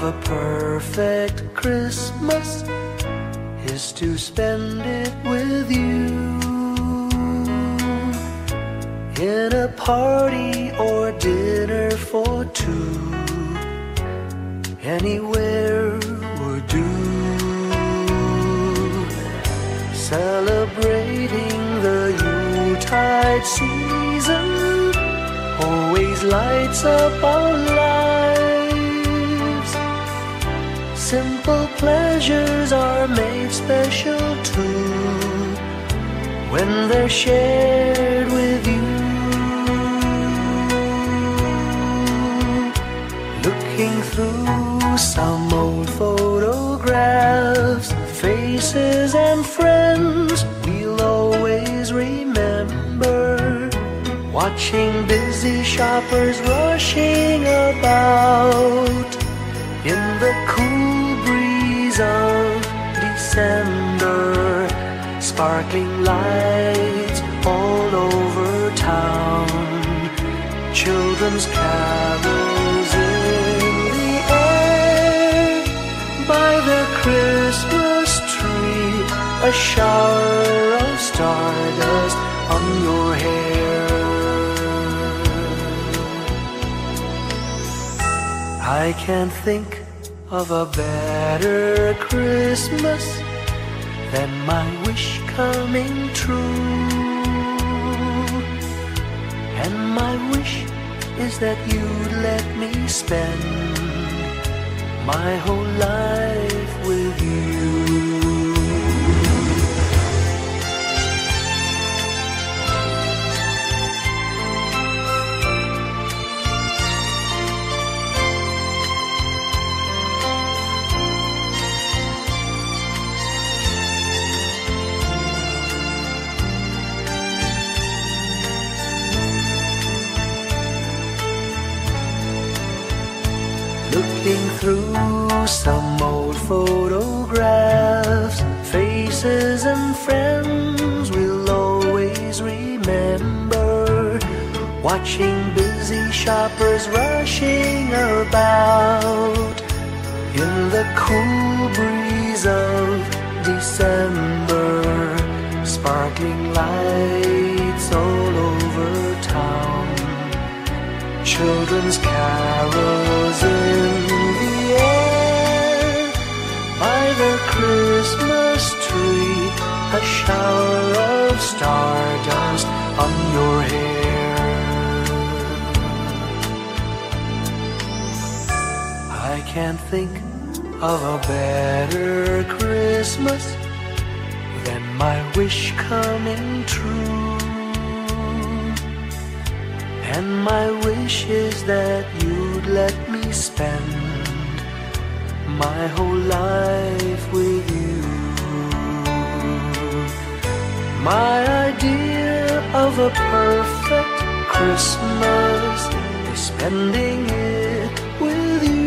of a perfect Christmas is to spend it with you, in a party or dinner for two. Anywhere would do. Celebrating the Yuletide season always lights up our lives. Simple pleasures are made special too when they're shared with you. Looking through some old photographs, faces and friends we'll always remember. Watching busy shoppers rushing about in the cool breeze of December. Sparkling lights all over town, children's carols in the air. By the Christmas tree, a shower of stardust on your hair. I can't think of a better Christmas than my wish coming true. And my wish is that you'd let me spend my whole life with you. Looking through some old photographs, faces and friends we'll always remember. Watching busy shoppers rushing about in the cool breeze of December. Sparkling lights all over town, children's carols in the air. By the Christmas tree, a shower of stardust on your hair. I can't think of a better Christmas than my wish coming true. And my wish is that you'd let me spend my whole life with you. My idea of a perfect Christmas is spending it with you.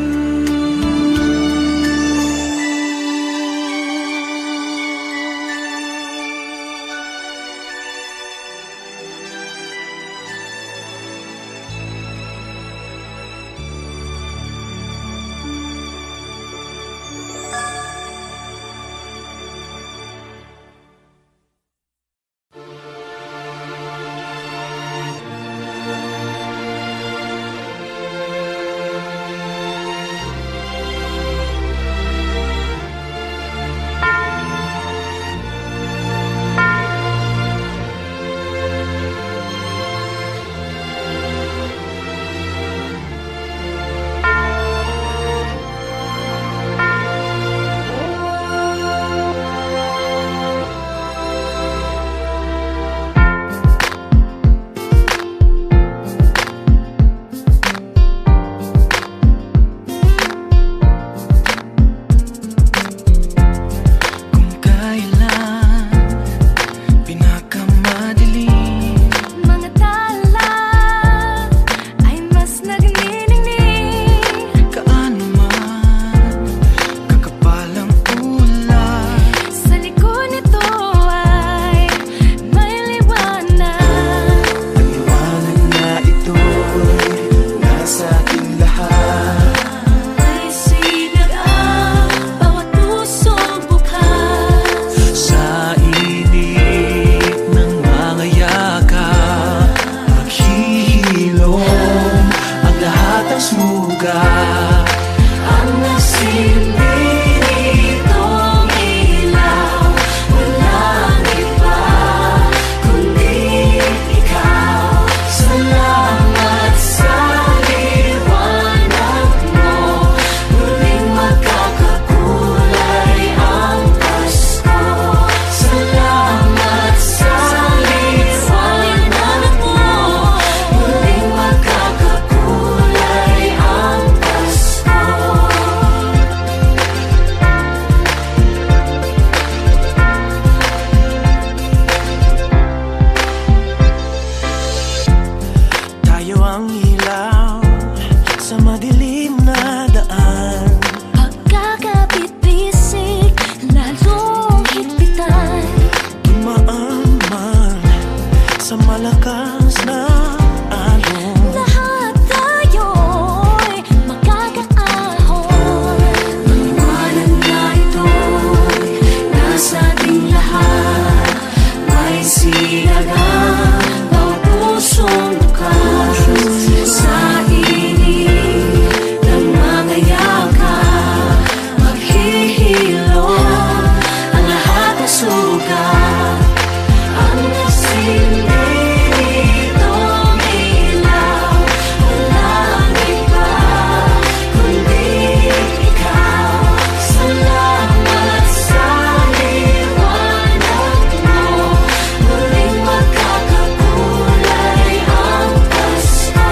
sa malakas na alon. Lahat tayo'y magkakaahon. Maliwanag na ito'y nasa ating lahat. May sinagang bawat pusong bukas. Sa init ng mga yakap, maghihilom ang lahat ng sugat. Ang nagsindi nitong ilaw, walang iba kundi ikaw. Salamat sa liwanag mo, muling magkakakulay ang Pasko.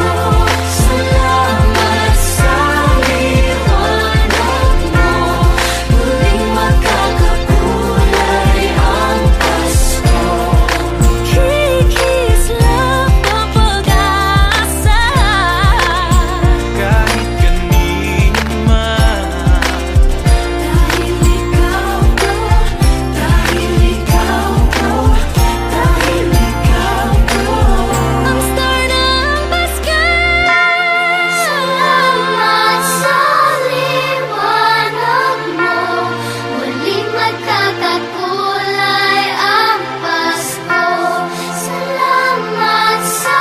Salamat sa liwanag mo, muling magkakakulay ang Pasko. Kikislap ang pag-asa, Kahit kanino man, dahil ikaw ko, dahil ikaw ko, dahil ikaw ko, ang star ng Pasko. Salamat sa liwanag mo, muling magkakakulay ang Pasko. Salamat sa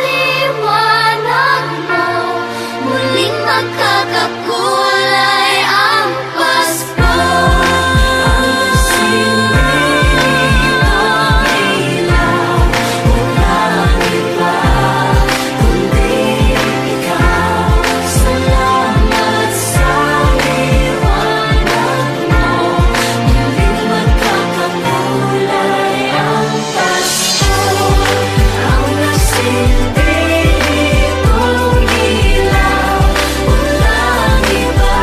liwanag mo, muling magkakakulay ang Pasko. Ang sinilitong ilaw, walang iba kundi ikaw. Salamat sa liwanag mo, muling magkakakulay ang Pasko. Ang nasinilitong ilaw, walang iba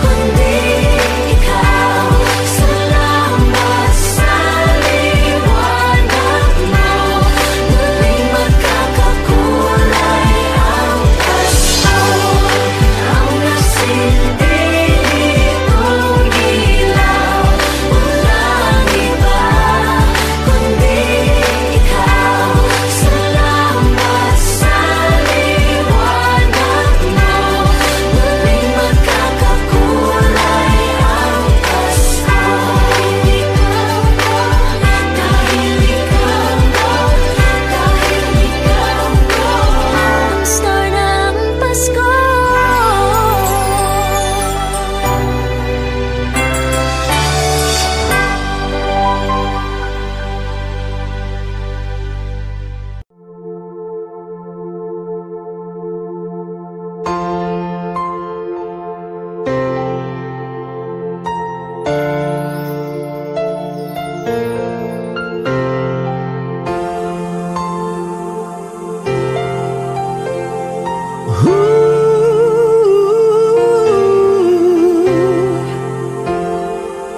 kundi ikaw. Salamat sa liwanag mo, muling magkakakulay ang Pasko. Ang nasinilitong ilaw, walang iba kundi ikaw. Salamat sa liwanag mo, muling magkakakulay ang Pasko. Dahil ikaw ko, dahil ikaw ko, ang star ng Pasko.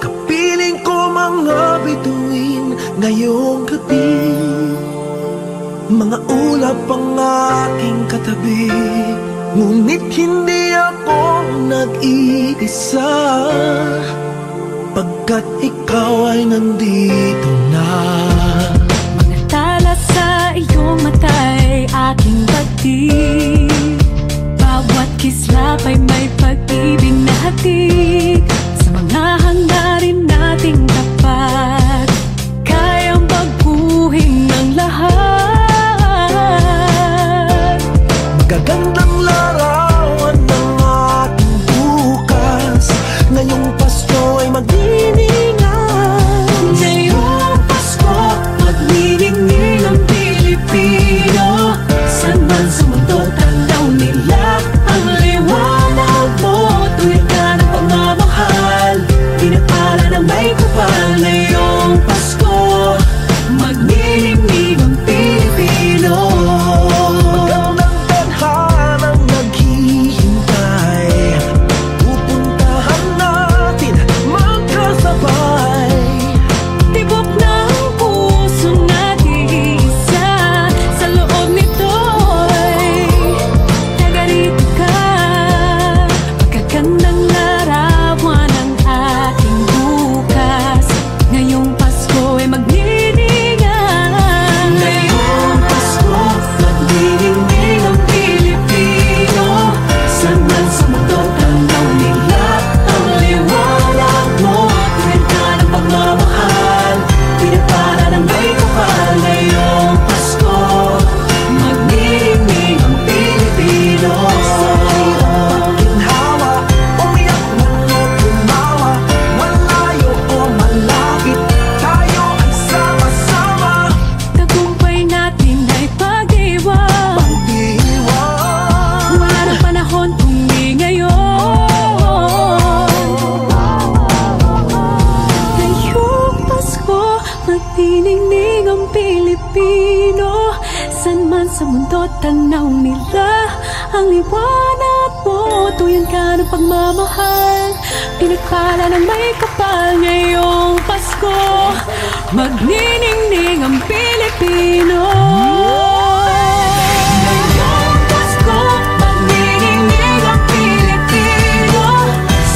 kapiling ko mga bituin ngayong gabi. Mga ulap ang aking katabi, ngunit hindi ako nag-iisa, pagkat ikaw ay nandito na. Mga tala sa iyong mata'y aking pagtig, bawat kislap ay may pag-ibig na hatid. Sa mga hangarin nating tapat, kayang baguhin ng lahat. Magagandang larawan ng ating bukas, ngayong Pasko ay magdiningan. Ngayong Pasko, magniningning ang Pilipino. Saan man sa mundo, tanaw nila ang liwanag mo. Tuwid ka ng pagmamahal, pinapala ng may kapal. Ngayong Pasko, magniningning ang Pilipino. Magandang tadhana sa mundo, tanaw nila ang liwanag mo. Tuyan ka ng pagmamahal, pinagpala ng may kapal. Ngayong Pasko, magniningning ang Pilipino. Ngayong Pasko, magniningning ang Pilipino.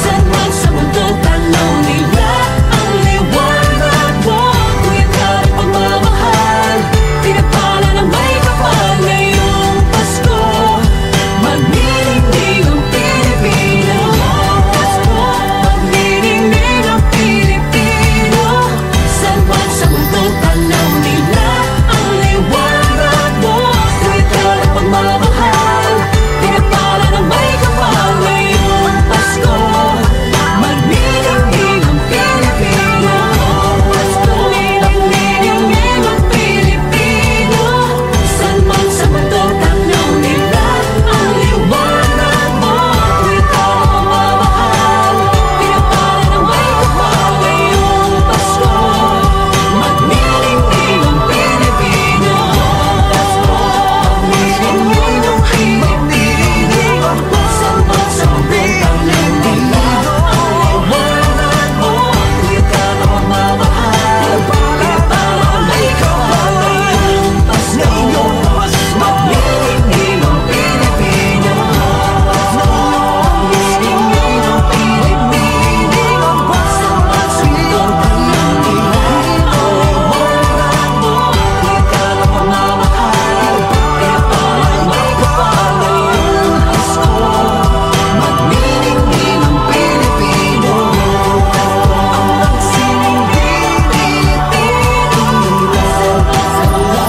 Saan man sa mundo, tanaw nila ang liwanag mo. Tuyan ka ng pagmamahal, pinagpala ng may kapal. Ngayong Pasko, magniningning ang Pilipino. Pasko, magniningning ang Pilipino. Saan man sa mundo, tanaw nila ang liwanag mo. Tuwid ka ng pagmamahal, pinagpala ng may kapal. Ngayong Pasko, magniningning ang Pilipino. Pasko, magniningning ang Pilipino. Saan man sa mundo, tanaw nila ang liwanag mo. Tuwid ka ng pagmamahal, pinagpala ng may kapal. Ngayong Pasko, magniningning ang Pilipino. Pasko, magniningning ang Pilipino. Saan man sa mundo, tanaw nila ang liwanag mo. Tuwid ka ng pagmamahal, pinagpala ng may kapal. Ngayong Pasko, magniningning ang Pilipino. Magniningning ang Pilipino. Saan man sa mundo, tanaw nila ang liwanag mo. Tuwid ka ng pagmamahal, pinagpala ng may kapal. Ngayong Pasko, magniningning ang Pilipino. Ang sining Pilipino. Sa mga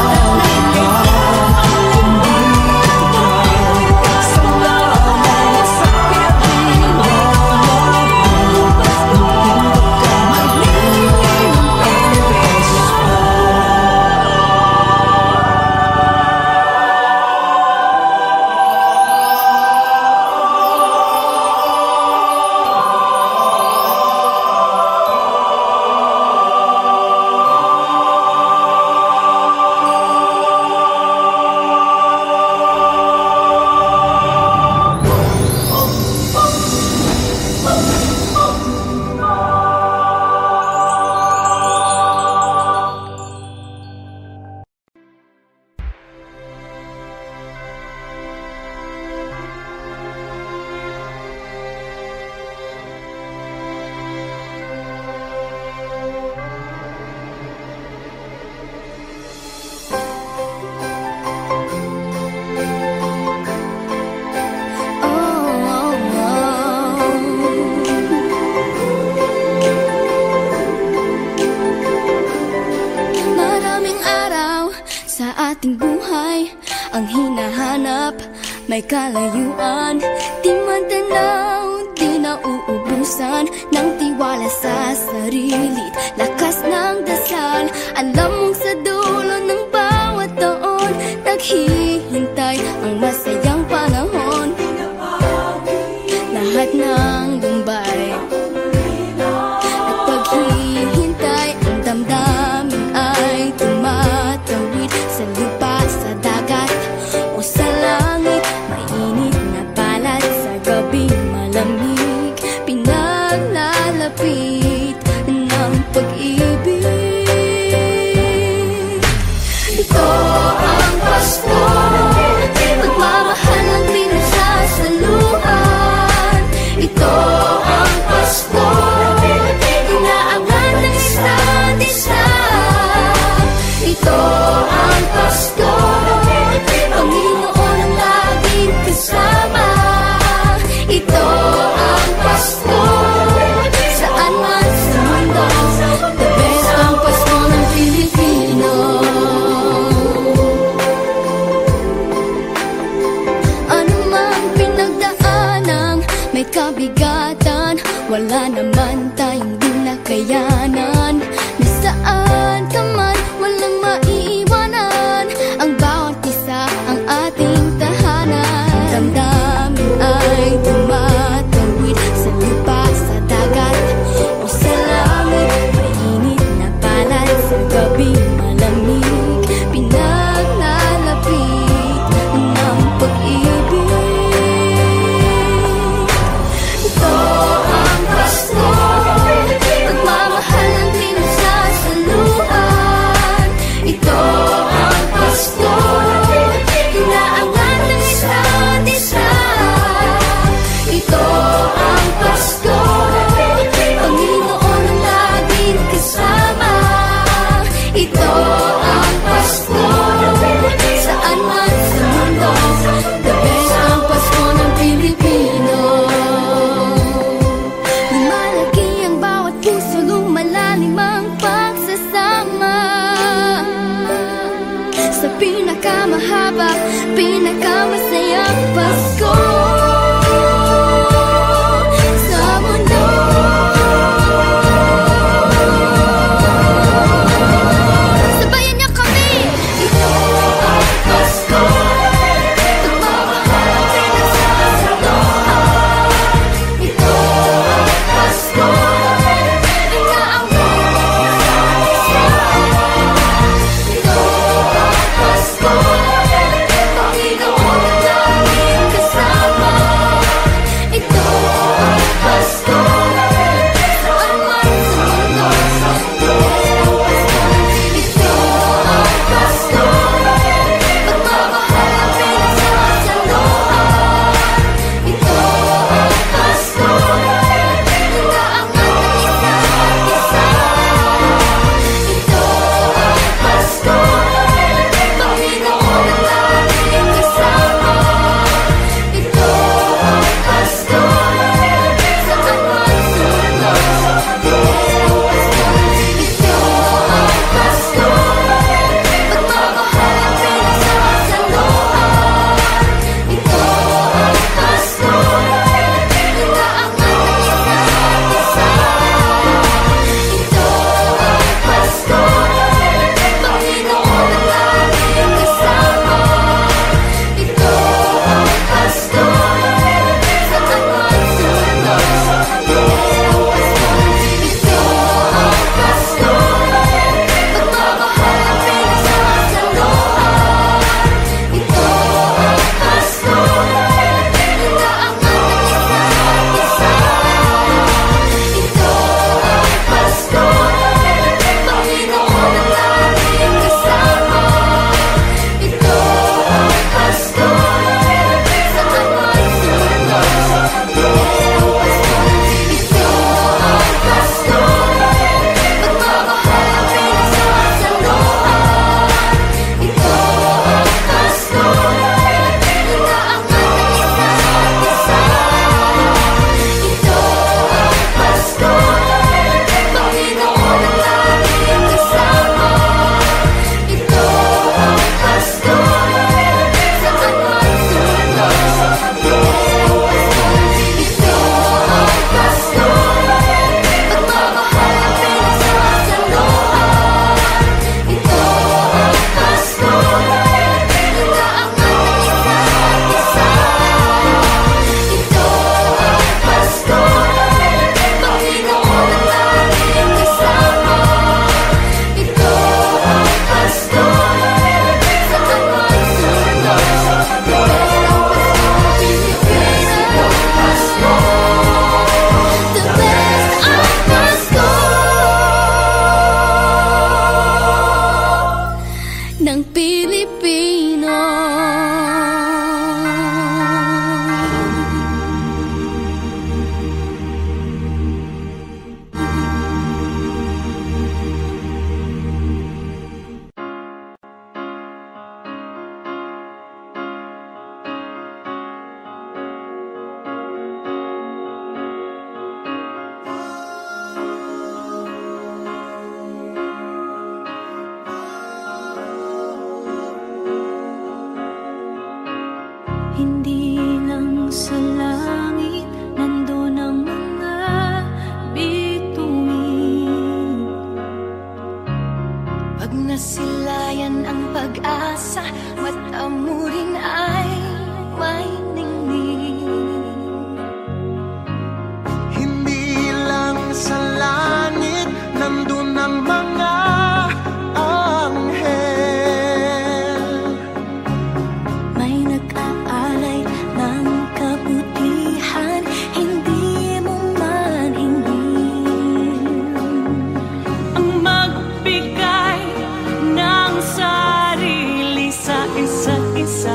maraming araw sa ating buhay ang hinahanap, may kalayuan. Di man tanaw, di nauubusan ng tiwala sa sarili't lakas ng dasal. Alam mong sa dulo ng bawat taon, naghihintay ang masayang panahon. Lahat ng lumbay at paghihintay, ang damdamin ay tumatawid sa lupa, sa dagat o sa langit. Mainit na palad sa gabi, malamig, pinaglalapit ng pag-ibig. Ito ang Pasko, pagmamahal ang pinagsasaluhan. Ito ang Pasko, inaabangan ng isa't isa. Ito ang Pasko, Panginoon ang laging kasama. Ito ang Pasko, saan man sa mundo, the best ang Pasko ng Pilipino. Ano mang pinagdaanang may kabigatan, wala naman tayong di nakayanan. Nasaan ka man, walang maiiwanan, ang bawat isa ang ating tahanan. Damdamin ay tumatawid sa lupa, sa dagat o sa langit. Mainit na palad sa gabi, malamig, pinaglalapit pinakamahaba, pinakamasayang Pasko sa mundo. Sabayan niyo kami! Ito ang Pasko, pagmamahal at pinagsasaluhan. Ito ang Pasko, inaangkin ang isa't isa. Ito ang Pasko, Panginoon ang laging kasama. Ito ang Pasko, saan man sa mundo, sa ito ang Pasko, pagmamahal at pinagsasaluhan. Ito ang Pasko, inaangat ang isa't isa. Ito ang Pasko, Panginoon ang laging kasama. Ito ang Pasko, saan man sa mundo, ito ang Pasko, pagmamahal at pinagsasaluhan. Ito ang Pasko, inaangat ang isa't isa. Ito ang Pasko, Panginoon ang laging kasama. Ito ang Pasko, saan man sa mundo, ito ang Pasko, pagmamahal at pinagsasaluhan. Ito ang Pasko, inaangat ang isa't isa. Ito ang Pasko, Panginoon ang laging kasama. Ito ang Pasko, saan man sa mundo, ito ang Pasko, pagmamahal at pinagsasaluhan. Ito ang Pasko, inaangat ang isa't isa. Ito ang Pasko, Panginoon ang laging kasama. Ito ang Pasko, saan man sa mundo, ito ang Pasko, pagmamahal at pinagsasaluhan. Ito ang Pasko, inaangat ang isa't isa. Ito ang Pasko, Panginoon ang laging kasama. Ito ang Pasko, saan man sa mundo, the best ang Pasko ng Pilipino. Hindi lang sa langit nandun ang mga bituin. Pag nasilayan ang pag-asa, mata mo rin ay may ningning. Hindi lang sa langit nandun ang mga anghel. May nag-aalay ng kabutihan, hindi mo man hingin. Ang magbigay ng sarili sa isa't isa.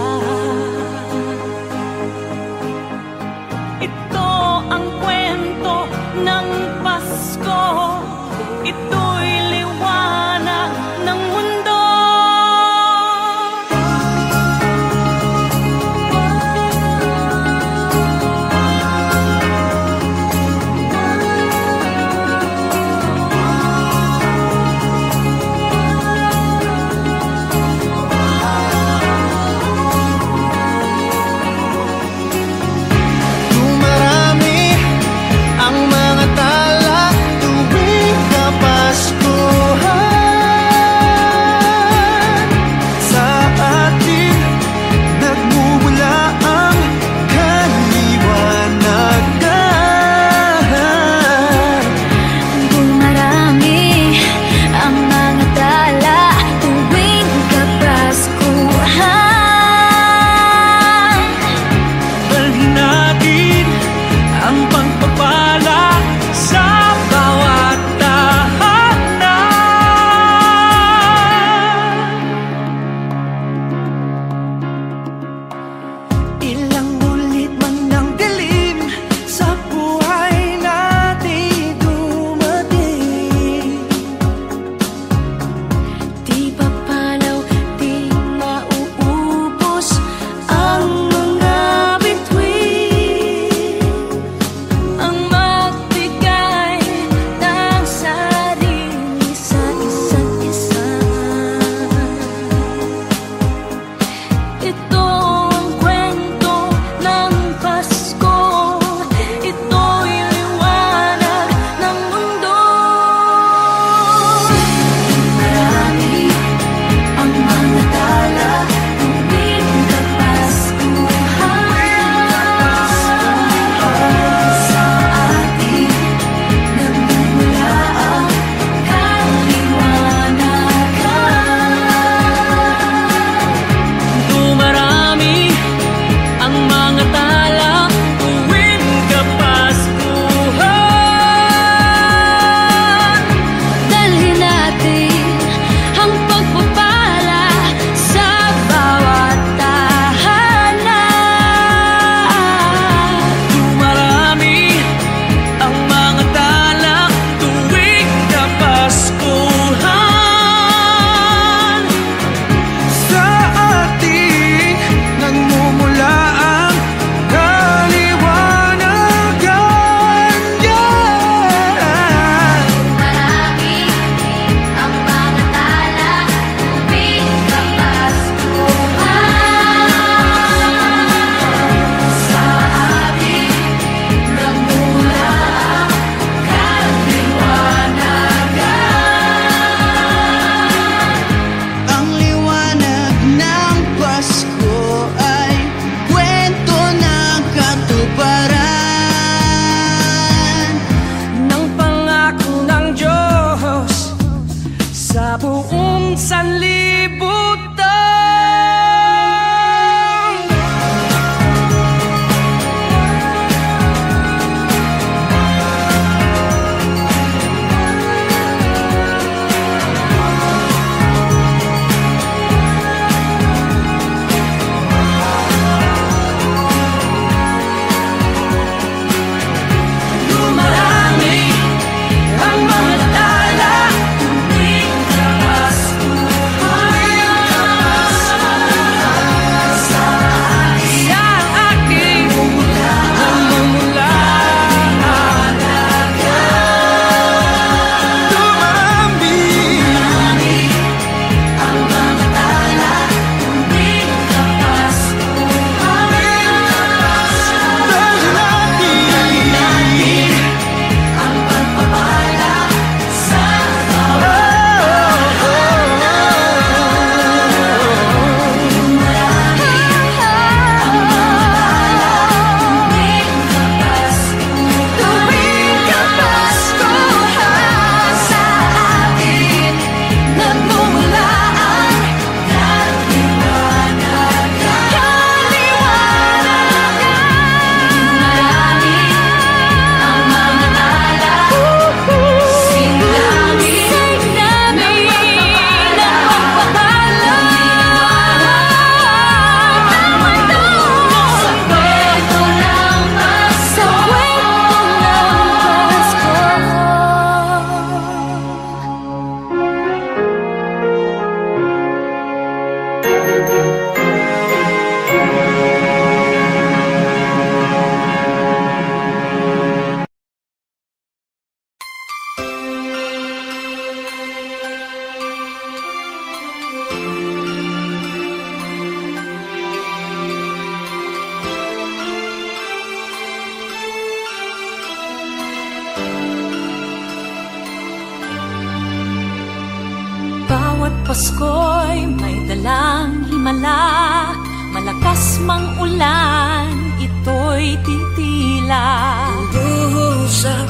Pasko'y may dalang himala, malakas mang ulan, ito'y titila. Lubusang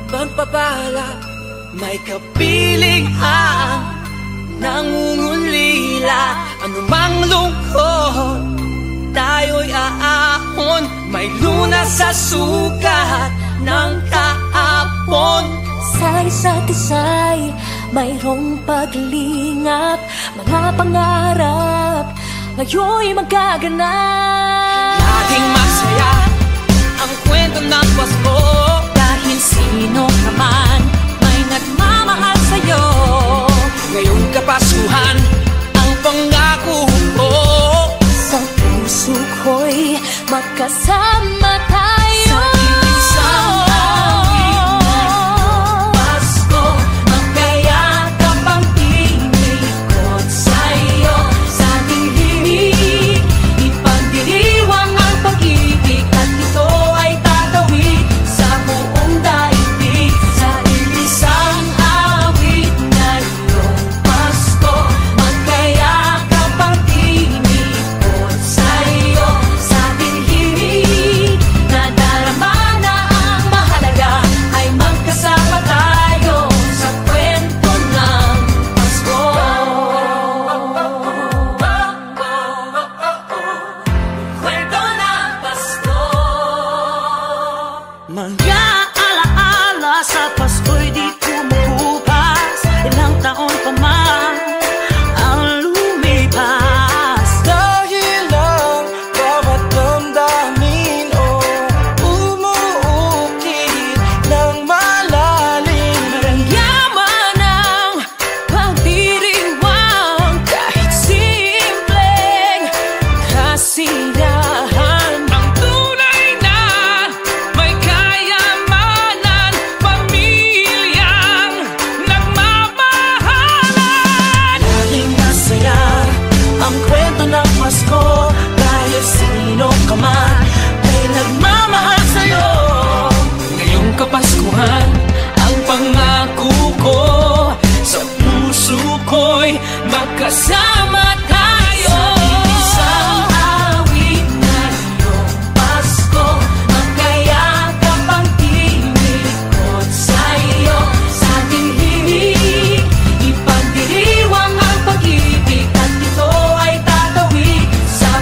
pagpapala, may kapiling ang nangungulila. Anumang lungkot, tayo'y aahon, may lunas sa sukat ng kahapon. Sa isa't isa'y mayroong paglingap, mga pangarap ngayon'y magaganap. Laging masaya ang kwento ng Pasko, Dahil sino ka man may nagmamahal sa'yo. ngayong Kapaskuhan ang pangako ko. Sa puso ko'y magkasama tayo. Sa isang Pasko, magkayakap ang tinikot sa'yo. Sa ating himig, ipagdiriwang ang pag-ibig, at ito ay tatawid sa buong daigdig. Sa isang awit ngayong Pasko, magkayakap ang tinikot sa'yo. Sa ating himig, nadarama na ang mahalaga, ay magkasama tayo sa kwento ng Pasko. Kwento ng Pasko. Mga alaala sa Pasko'y di kumukupas, ilang taon pa man ang lumipas. Dahil ang bawat damdamin umuukit ng malalim. Marangyaman ang pagdiriwang, kahit simpleng kasiyahan. Ang tunay na may kayamanan, pamilyang nagmamahalan. Laging masaya ang kwento ng Pasko, dahil sino ka man may nagmamahal sa'yo. Ngayong Kapaskuhan ang pangako ko, sa puso ko'y magkasama tayo. Isang awit ngayong Pasko, magkayakap ang tinikot sa'yo. Sa ating himig, ipagdiriwang ang pag-ibig, at ito ay tatawid sa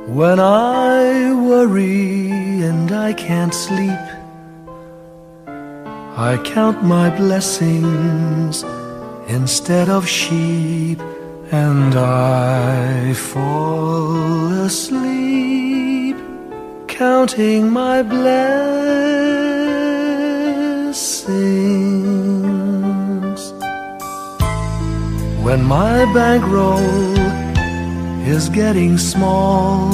When I worry and I can't sleep, I count my blessings instead of sheep, and I fall asleep counting my blessings. When my bankroll is getting small,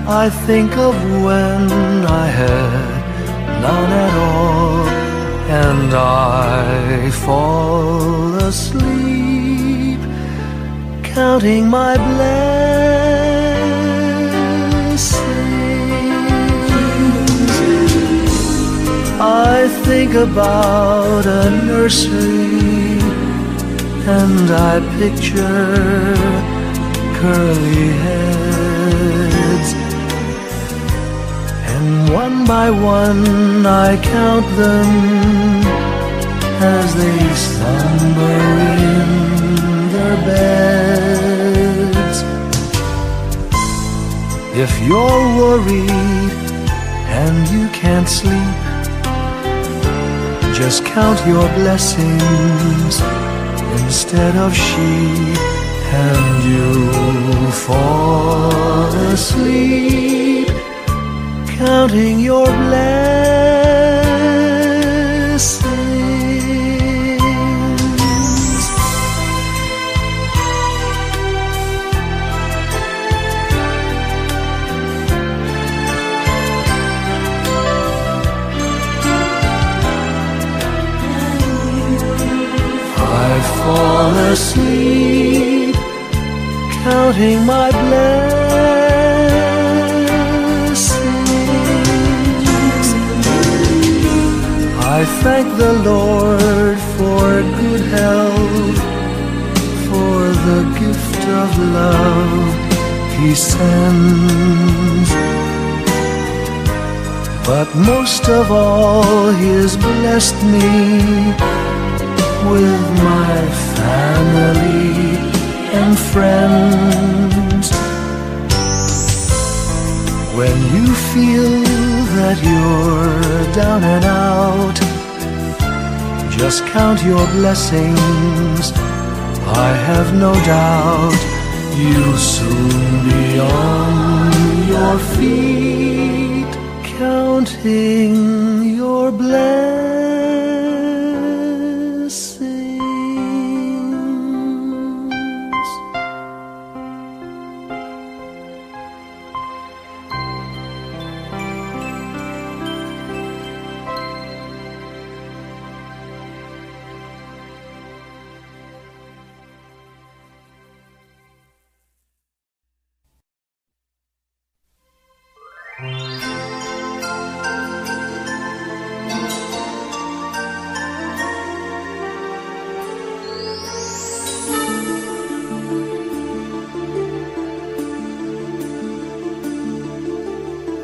I think of when I had none at all, and I fall asleep counting my blessings. I think about a nursery, and I picture curly heads, and one by one I count them as they slumber in their beds. If you're worried and you can't sleep, just count your blessings instead of sheep, and you'll fall asleep counting your blessings. I fall asleep counting my blessings. I thank the Lord for good health, for the gift of love He sends. But most of all, He has blessed me with my family and friends. When you feel that you're down and out, just count your blessings. I have no doubt you'll soon be on your feet, counting your blessings.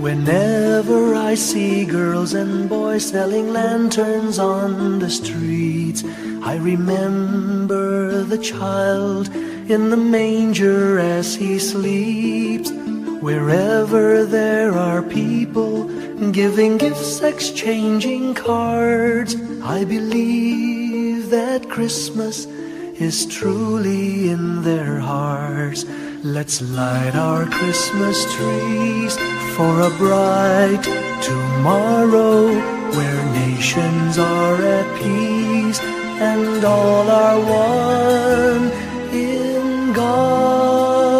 Whenever I see girls and boys selling lanterns on the streets, I remember the child in the manger as he sleeps. Wherever there are people giving gifts, exchanging cards, I believe that Christmas is truly in their hearts. Let's light our Christmas trees for a bright tomorrow, where nations are at peace and all are one in God.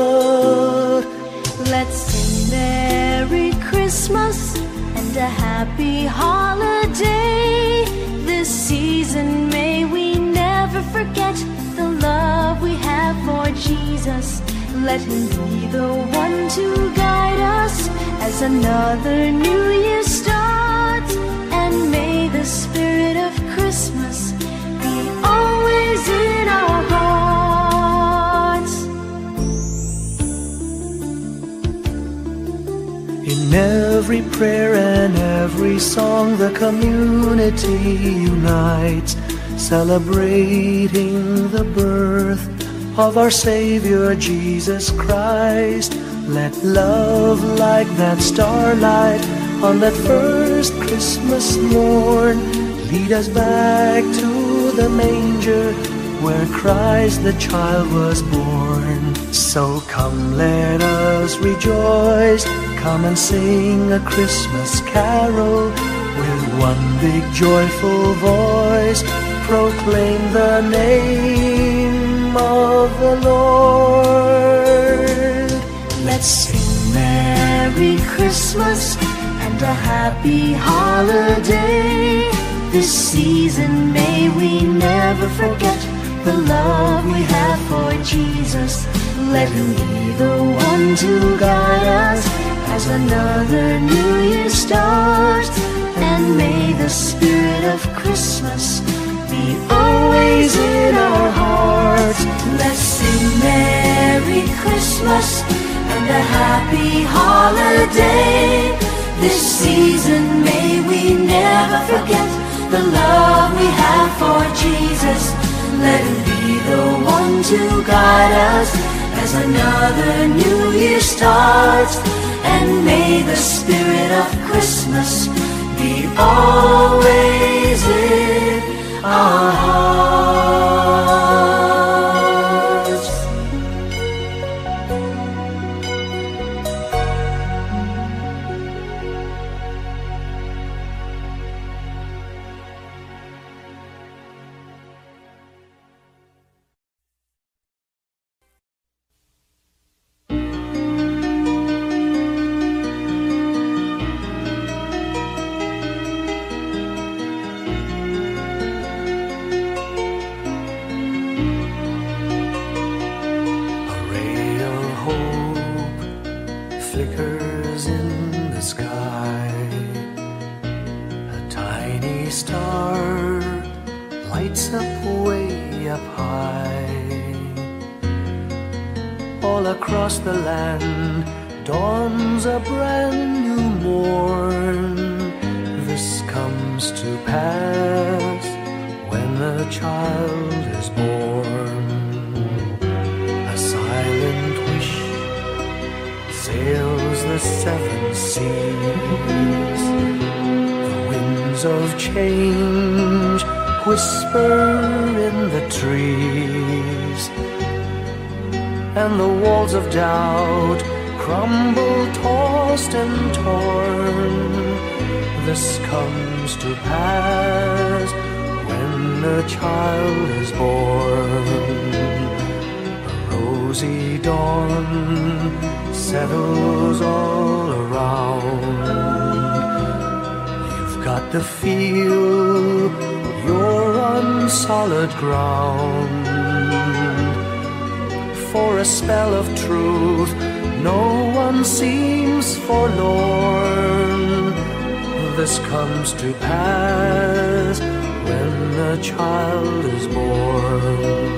Let's sing Merry Christmas and a happy holiday. This season may we never forget the love we have for Jesus. Let Him be the one to guide us as another new year starts. And may the spirit of Christmas be always in our hearts. In every prayer and every song, the community unites, celebrating the birth of our Savior Jesus Christ. Let love like that starlight on that first Christmas morn lead us back to the manger where Christ the child was born. So come, let us rejoice, come and sing a Christmas carol with one big joyful voice. Proclaim the name of the Lord. Let's sing Merry Christmas and a happy holiday. This season may we never forget the love we have for Jesus. Let Him be the one to guide us as another new year starts. And may the spirit of Christmas be always in our hearts. Let's sing Merry Christmas and a happy holiday. This season may we never forget the love we have for Jesus. Let Him be the one to guide us as another new year starts. And may the spirit of Christmas be always in our hearts. Flickers in the sky. A tiny star lights up way up high. All across the land dawns a brand new morn. This comes to pass when the child is born. A silent wish sails the seven seas. The winds of change whisper in the trees, and the walls of doubt crumble, tossed and torn. This comes to pass when the child is born. A rosy dawn settles all around. You've got to feel you're on solid ground. For a spell of truth, no one seems forlorn. This comes to pass when the child is born.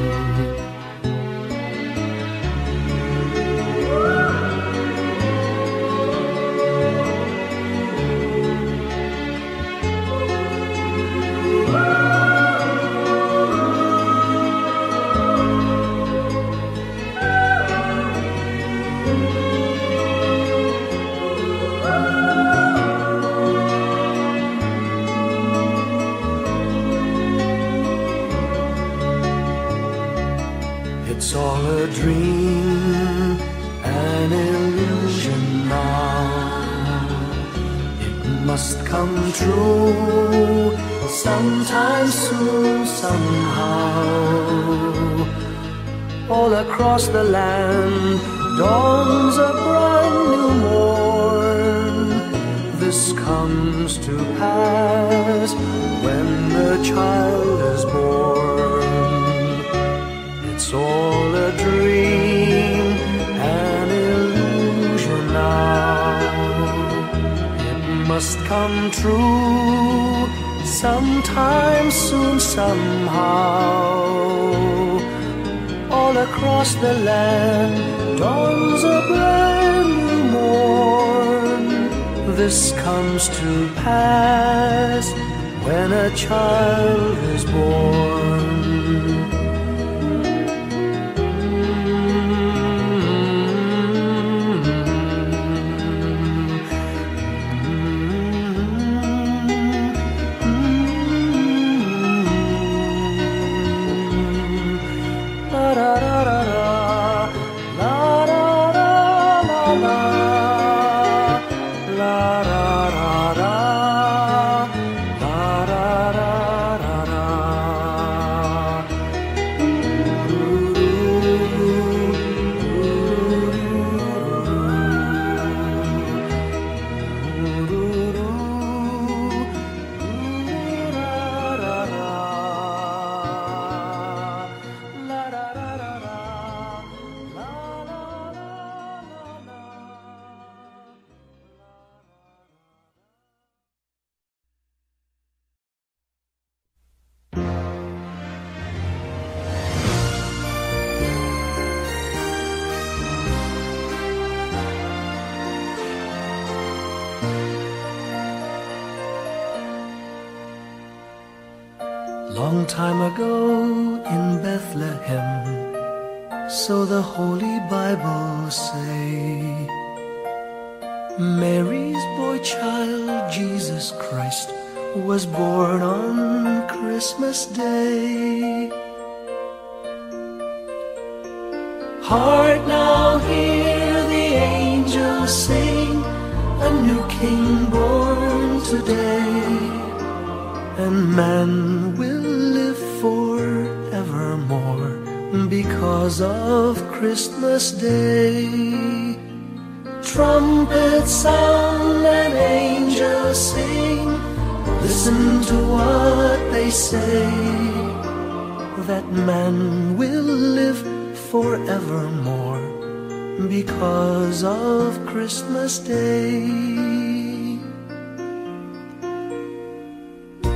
It's all a dream, an illusion now. It must come true sometime soon, somehow. All across the land dawns a brand new morn. This comes to pass when the child is born. It's all a dream, must come true sometime soon, somehow. All across the land dawns a brand new morn. This comes to pass when a child is born. Long time ago in Bethlehem, so the Holy Bible say, Mary's boy child, Jesus Christ, was born on Christmas Day. Hark now, hear the angels sing, a new King born today, and man will live forevermore because of Christmas Day. Trumpets sound and angels sing, listen to what they say, that man will live forevermore because of Christmas Day.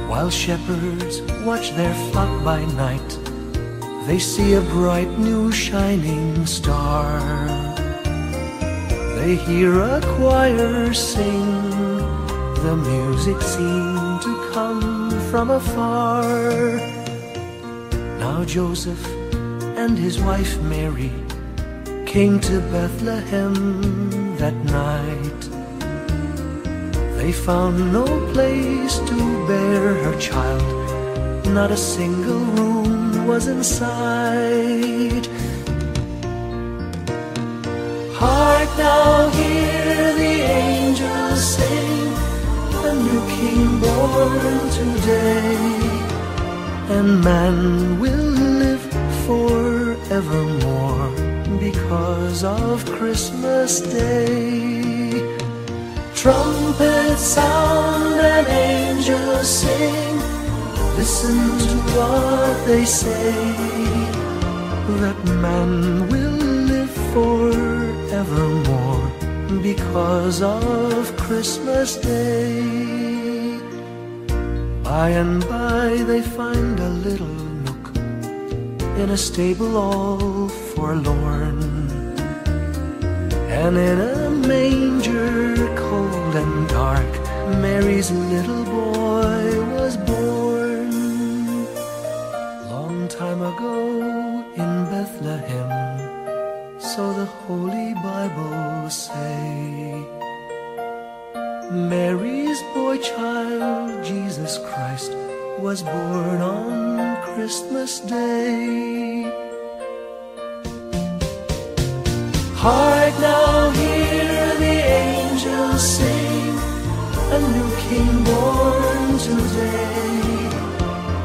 While shepherds watch their flock by night, they see a bright new shining star. They hear a choir sing, the music seemed to come from afar. Now Joseph and his wife Mary came to Bethlehem that night. They found no place to bear her child, not a single room was in sight. Hark now, hear the angels sing, a new King born today, and man will live forevermore because of Christmas Day. Trumpets sound and angels sing, listen to what they say, that man will live forevermore because of Christmas Day. By and by they find a little nook in a stable all forlorn, and in a manger cold and dark, Mary's little boy was born. Long time ago in Bethlehem, so the Holy Bible say, Mary's boy child, Jesus Christ, was born on Christmas Day. Hark now, hear the angels sing, a new King born today,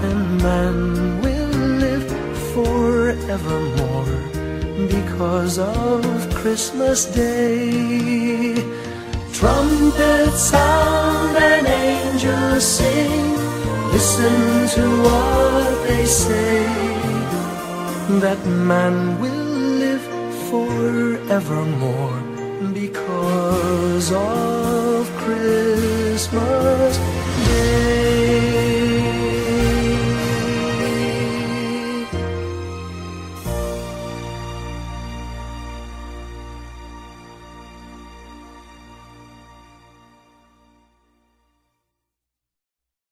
and man will live forevermore because of Christmas Day. Trumpets sound and angels sing, listen to what they say, that man will live forevermore because of Christmas Christmas.